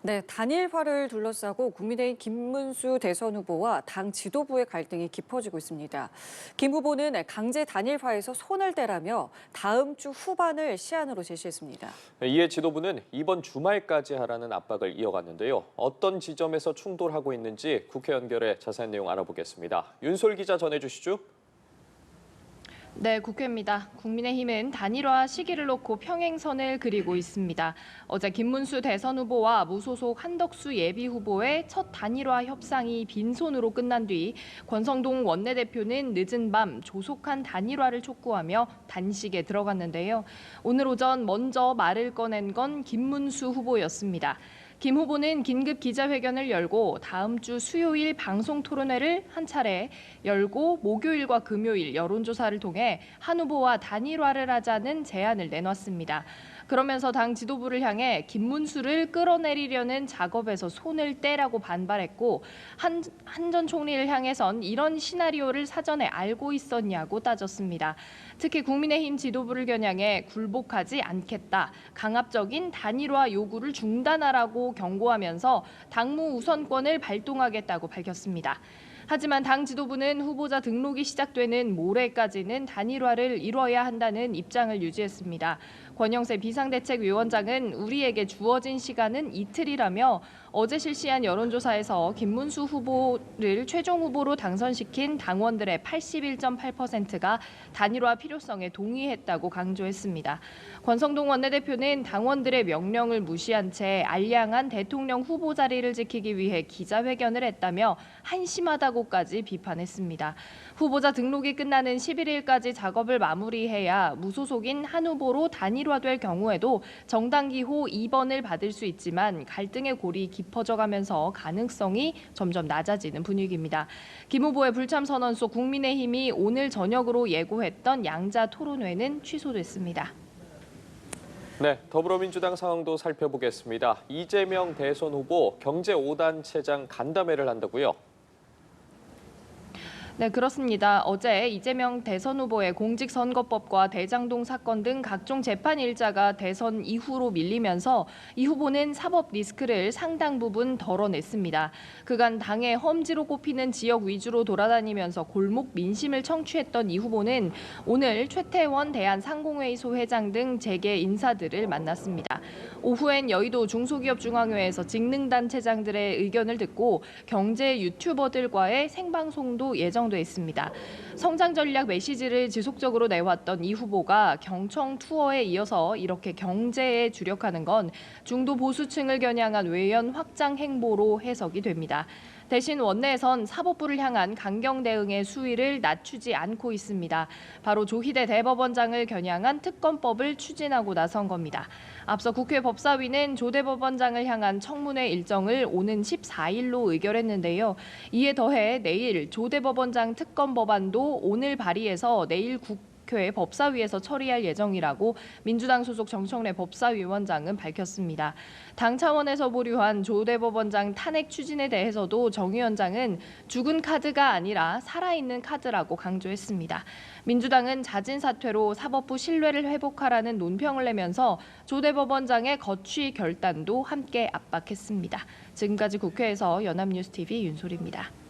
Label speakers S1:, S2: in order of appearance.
S1: 네, 단일화를 둘러싸고 국민의힘 김문수 대선 후보와 당 지도부의 갈등이 깊어지고 있습니다. 김 후보는 강제 단일화에서 손을 떼라며 다음 주 후반을 시한으로 제시했습니다.
S2: 이에 지도부는 이번 주말까지 하라는 압박을 이어갔는데요. 어떤 지점에서 충돌하고 있는지 국회 연결해 자세한 내용 알아보겠습니다. 윤솔 기자 전해주시죠.
S3: 네, 국회입니다. 국민의힘은 단일화 시기를 놓고 평행선을 그리고 있습니다. 어제 김문수 대선 후보와 무소속 한덕수 예비 후보의 첫 단일화 협상이 빈손으로 끝난 뒤 권성동 원내대표는 늦은 밤 조속한 단일화를 촉구하며 단식에 들어갔는데요. 오늘 오전 먼저 말을 꺼낸 건 김문수 후보였습니다. 김 후보는 긴급 기자회견을 열고 다음 주 수요일 방송 토론회를 한 차례 열고 목요일과 금요일 여론조사를 통해 한 후보와 단일화를 하자는 제안을 내놨습니다. 그러면서 당 지도부를 향해 김문수를 끌어내리려는 작업에서 손을 떼라고 반발했고 한 전 총리를 향해선 이런 시나리오를 사전에 알고 있었냐고 따졌습니다. 특히 국민의힘 지도부를 겨냥해 굴복하지 않겠다, 강압적인 단일화 요구를 중단하라고 경고하면서 당무 우선권을 발동하겠다고 밝혔습니다. 하지만 당 지도부는 후보자 등록이 시작되는 모레까지는 단일화를 이뤄야 한다는 입장을 유지했습니다. 권영세 비상대책위원장은 우리에게 주어진 시간은 이틀이라며 어제 실시한 여론조사에서 김문수 후보를 최종 후보로 당선시킨 당원들의 81.8%가 단일화 필요성에 동의했다고 강조했습니다. 권성동 원내대표는 당원들의 명령을 무시한 채 알량한 대통령 후보 자리를 지키기 위해 기자회견을 했다며 한심하다고까지 비판했습니다. 후보자 등록이 끝나는 11일까지 작업을 마무리해야 무소속인 한 후보로 단일화될 경우에도 정당기호 2번을 받을 수 있지만 갈등의 골이 깊어져가면서 가능성이 점점 낮아지는 분위기입니다. 김 후보의 불참 선언 속 국민의힘이 오늘 저녁으로 예고했던 양자 토론회는 취소됐습니다.
S2: 네, 더불어민주당 상황도 살펴보겠습니다. 이재명 대선 후보 경제 5단체장 간담회를 한다고요?
S3: 네, 그렇습니다. 어제 이재명 대선 후보의 공직선거법과 대장동 사건 등 각종 재판 일자가 대선 이후로 밀리면서 이 후보는 사법 리스크를 상당 부분 덜어냈습니다. 그간 당의 험지로 꼽히는 지역 위주로 돌아다니면서 골목 민심을 청취했던 이 후보는 오늘 최태원 대한상공회의소 회장 등 재계 인사들을 만났습니다. 오후엔 여의도 중소기업중앙회에서 직능단체장들의 의견을 듣고 경제 유튜버들과의 생방송도 예정돼 있습니다. 성장 전략 메시지를 지속적으로 내왔던 이 후보가 경청 투어에 이어서 이렇게 경제에 주력하는 건 중도 보수층을 겨냥한 외연 확장 행보로 해석이 됩니다. 대신 원내에선 사법부를 향한 강경 대응의 수위를 낮추지 않고 있습니다. 바로 조희대 대법원장을 겨냥한 특검법을 추진하고 나선 겁니다. 앞서 국회 법사위는 조 대법원장을 향한 청문회 일정을 오는 14일로 의결했는데요. 이에 더해 내일 조 대법원장 특검 법안도 오늘 발의해서 내일 국회 법사위에서 처리할 예정이라고 민주당 소속 정청래 법사위원장은 밝혔습니다. 당 차원에서 보류한 조 대법원장 탄핵 추진에 대해서도 정 위원장은 죽은 카드가 아니라 살아있는 카드라고 강조했습니다. 민주당은 잦은 사퇴로 사법부 신뢰를 회복하라는 논평을 내면서 조 대법원장의 거취 결단도 함께 압박했습니다. 지금까지 국회에서 연합뉴스TV 윤솔입니다.